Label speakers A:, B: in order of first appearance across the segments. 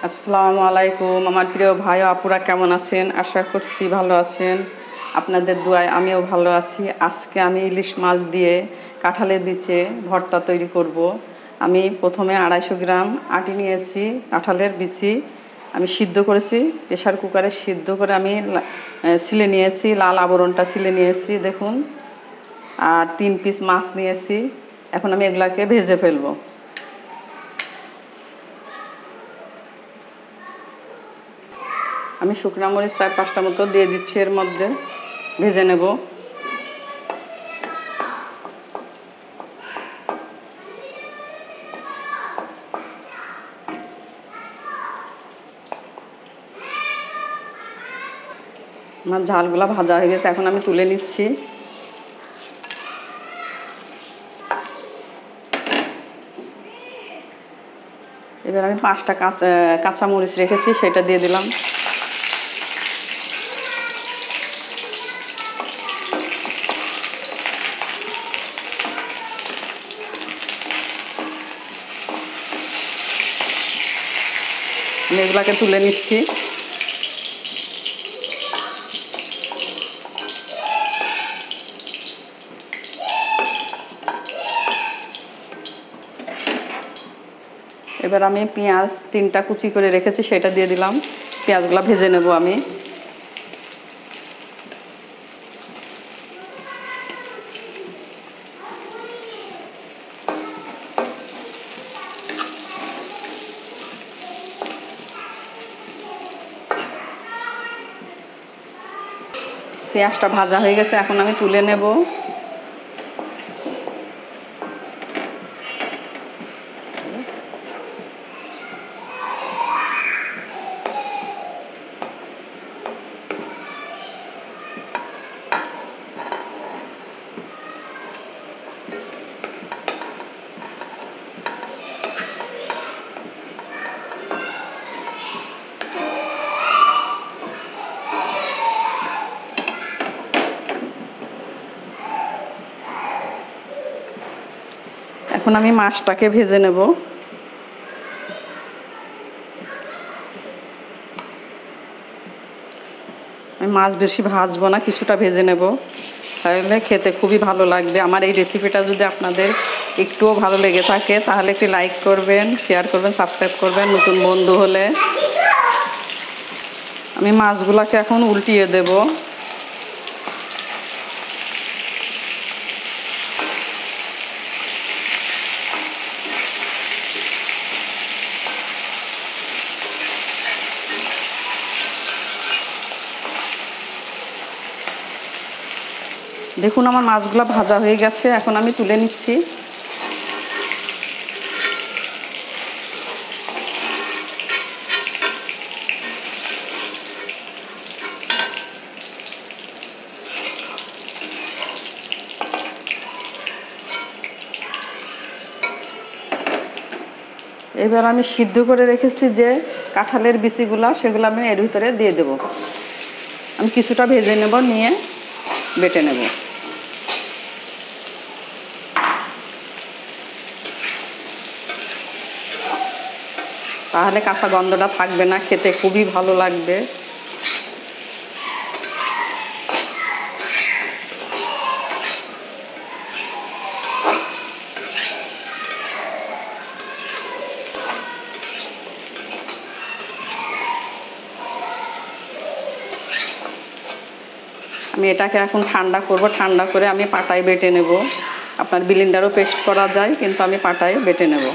A: আসসালামু আলাইকুম আমার প্রিয় ভাই ও আপুরা কেমন আছেন? আশা করছি ভালো আছেন। আপনাদের দোয়ায় আমিও ভালো আছি। আজকে আমি ইলিশ মাছ দিয়ে কাঁঠালের বিচে ভর্তা তৈরি করব। আমি প্রথমে 250 গ্রাম আটি নিয়েছি। কাঁঠালের বিচি আমি সিদ্ধ করেছি, প্রেসার কুকারে সিদ্ধ করে আমি ছিলে নিয়েছি, লাল আবরণটা ছিলে নিয়েছি দেখুন। আর 3 পিস মাছ নিয়েছি। এখন আমি এগুলাকে ভেজে ফেলবো। আমি শুকনো মরিচ 4-5টা মতো দিয়ে দিচ্ছি, এর মধ্যে ভেজে নেব। আমার ঝালগুলা ভাজা হয়ে গেছে, এখন আমি তুলে নিচ্ছি। এবার আমি 5টা কাঁচা মরিচ রেখেছি, সেটা দিয়ে দিলাম। আমি এগুলাকে তুলে নিচ্ছি। এবার আমি পেঁয়াজ 3টা কুচি করে রেখেছি, সেটা দিয়ে দিলাম। পেঁয়াজগুলো ভেজে নেব আমি। পেঁয়াজটা ভাজা হয়ে গেছে, এখন আমি তুলে নেব। এখন আমি মাছটাকে ভেজে নেব। আমি মাছ বেশি ভাজবো না, কিছুটা ভেজে নেব, তাহলে খেতে খুবই ভালো লাগবে। আমার এই রেসিপিটা যদি আপনাদের একটুও ভালো লেগে থাকে তাহলে একটি লাইক করবেন, শেয়ার করবেন, সাবস্ক্রাইব করবেন নতুন বন্ধু হলে। আমি মাছগুলোকে এখন উল্টিয়ে দেব। দেখুন আমার মাছগুলো ভাজা হয়ে গেছে, এখন আমি তুলে নিচ্ছি। এবার আমি সিদ্ধ করে রেখেছি যে কাঁঠালের বিচিগুলো, সেগুলো আমি এর ভিতরে দিয়ে দেব। আমি কিছুটা ভেজে নেব, নিয়ে বেটে নেব। তাহলে কাঁচা গন্ধটা থাকবে না, খেতে খুবই ভালো লাগবে। আমি এটাকে এখন ঠান্ডা করব, ঠান্ডা করে আমি পাটায় বেটে নেব। আপনার ব্লেন্ডারও পেস্ট করা যায়, কিন্তু আমি পাটায় বেটে নেব।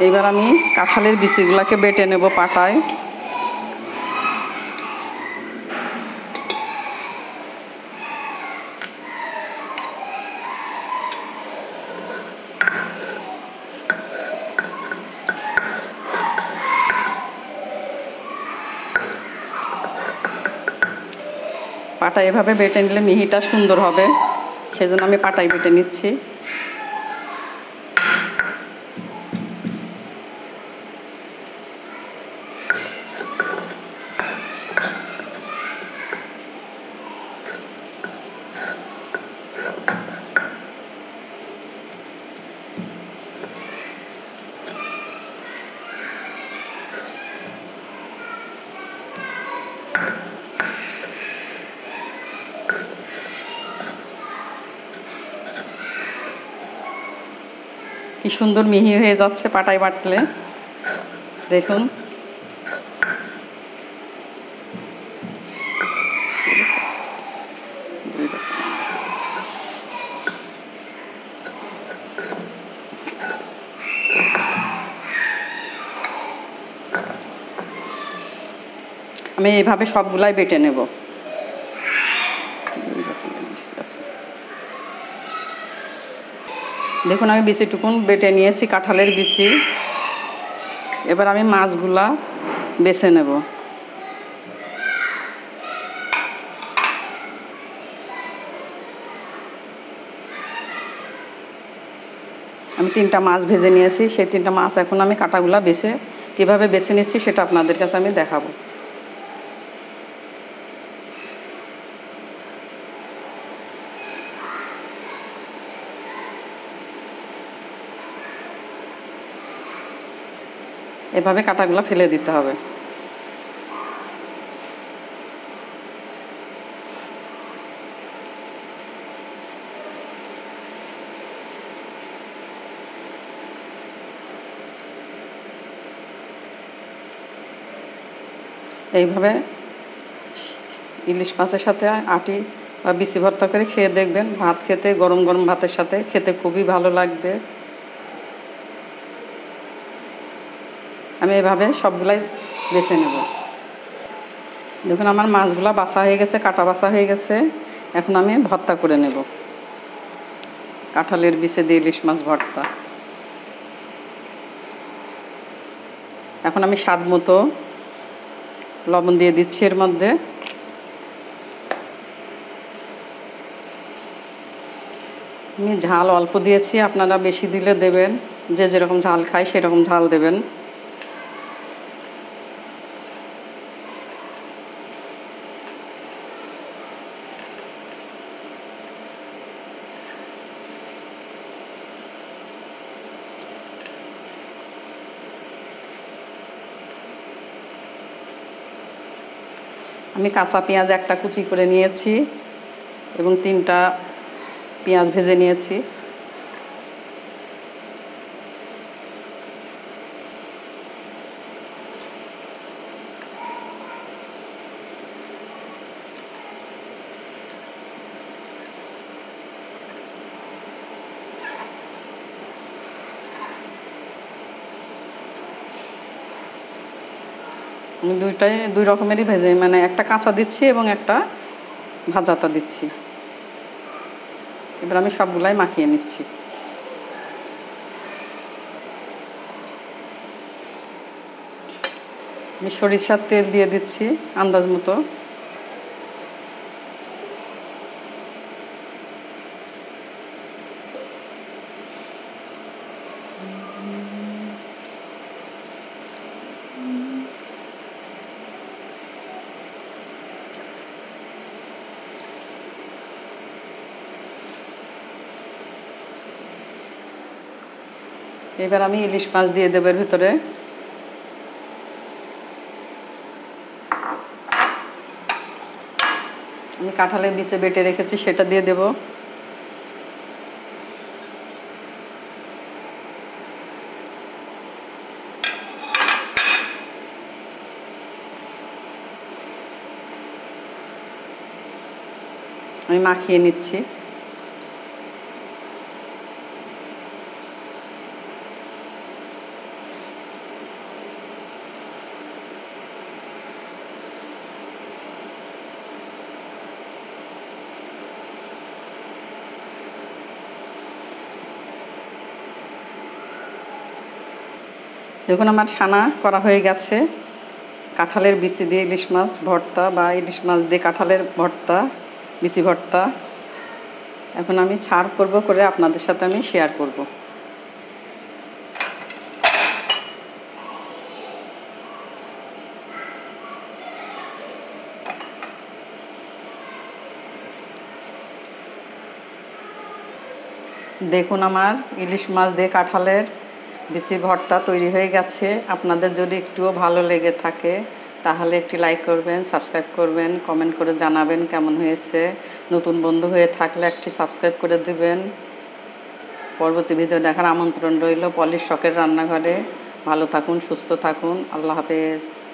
A: এইবার আমি কাঁঠালের বিচিগুলোকে বেটে নেব পাটায়। পাটায় এভাবে বেটে নিলে মিহিটা সুন্দর হবে, সেজন্য আমি পাটায় বেটে নিচ্ছি। কি সুন্দর মিহি হয়ে যাচ্ছে পাটায় বাটলে, দেখুন। আমি এইভাবে সবগুলাই বেটে নেব। দেখুন আমি বিচিটুকুন বেটে নিয়েছি, কাঁঠালের বিচি। এবার আমি মাছগুলা বেছে নেব। আমি 3টা মাছ ভেজে নিয়েছি, সেই 3টা মাছ এখন আমি কাঁটাগুলা বেছে কীভাবে বেছে নিচ্ছি সেটা আপনাদের কাছে আমি দেখাবো। এভাবে কাঁটাগুলো ফেলে দিতে হবে। এইভাবে ইলিশ মাছের সাথে আটি বা বিচি ভর্তা করে খেয়ে দেখবেন, ভাত খেতে, গরম গরম ভাতের সাথে খেতে খুবই ভালো লাগবে। আমি এভাবে সবগুলাই বেছে নেব। দেখুন আমার মাছগুলা বাছা হয়ে গেছে, কাটা বাছা হয়ে গেছে। এখন আমি ভর্তা করে নেব, কাঁঠালের বিচি দিয়ে ইলিশ মাছ ভর্তা। এখন আমি স্বাদ মতো লবণ দিয়ে দিচ্ছি এর মধ্যে। আমি ঝাল অল্প দিয়েছি, আপনারা বেশি দিলে দেবেন, যে যেরকম ঝাল খায় সেরকম ঝাল দেবেন। আমি কাঁচা পেঁয়াজ একটা কুচি করে নিয়েছি এবং 3টা পেঁয়াজ ভেজে নিয়েছি। আমি দুই রকমেরই ভেজে, মানে একটা কাঁচা দিচ্ছি এবং একটা ভাজাটা দিচ্ছি। এবার আমি সবগুলাই মাখিয়ে নিচ্ছি। আমি সরিষার তেল দিয়ে দিচ্ছি আন্দাজ মতো। এবার আমি ইলিশ মাছ দিয়ে দেব এর ভিতরে। আমি কাঁঠালের বিচি বেটে রেখেছি সেটা দিয়ে দেব। আমি মাখিয়ে নিচ্ছি। দেখুন আমার ছানা করা হয়ে গেছে, কাঁঠালের বিচি দিয়ে ইলিশ মাছ ভর্তা বা ইলিশ মাছ দিয়ে কাঁঠালের ভর্তা, বিচি ভর্তা। এখন আমি ছাড় করব, করে আপনাদের সাথে আমি শেয়ার করব। দেখুন আমার ইলিশ মাছ দিয়ে কাঁঠালের বিচি ভর্তা তৈরি হয়ে গেছে। আপনাদের যদি একটুও ভালো লেগে থাকে তাহলে একটি লাইক করবেন, সাবস্ক্রাইব করবেন, কমেন্ট করে জানাবেন কেমন হয়েছে। নতুন বন্ধু হয়ে থাকলে একটি সাবস্ক্রাইব করে দেবেন। পরবর্তী ভিডিও দেখার আমন্ত্রণ রইল। পলিশ শখের রান্নাঘরে। ভালো থাকুন, সুস্থ থাকুন। আল্লাহ হাফেজ।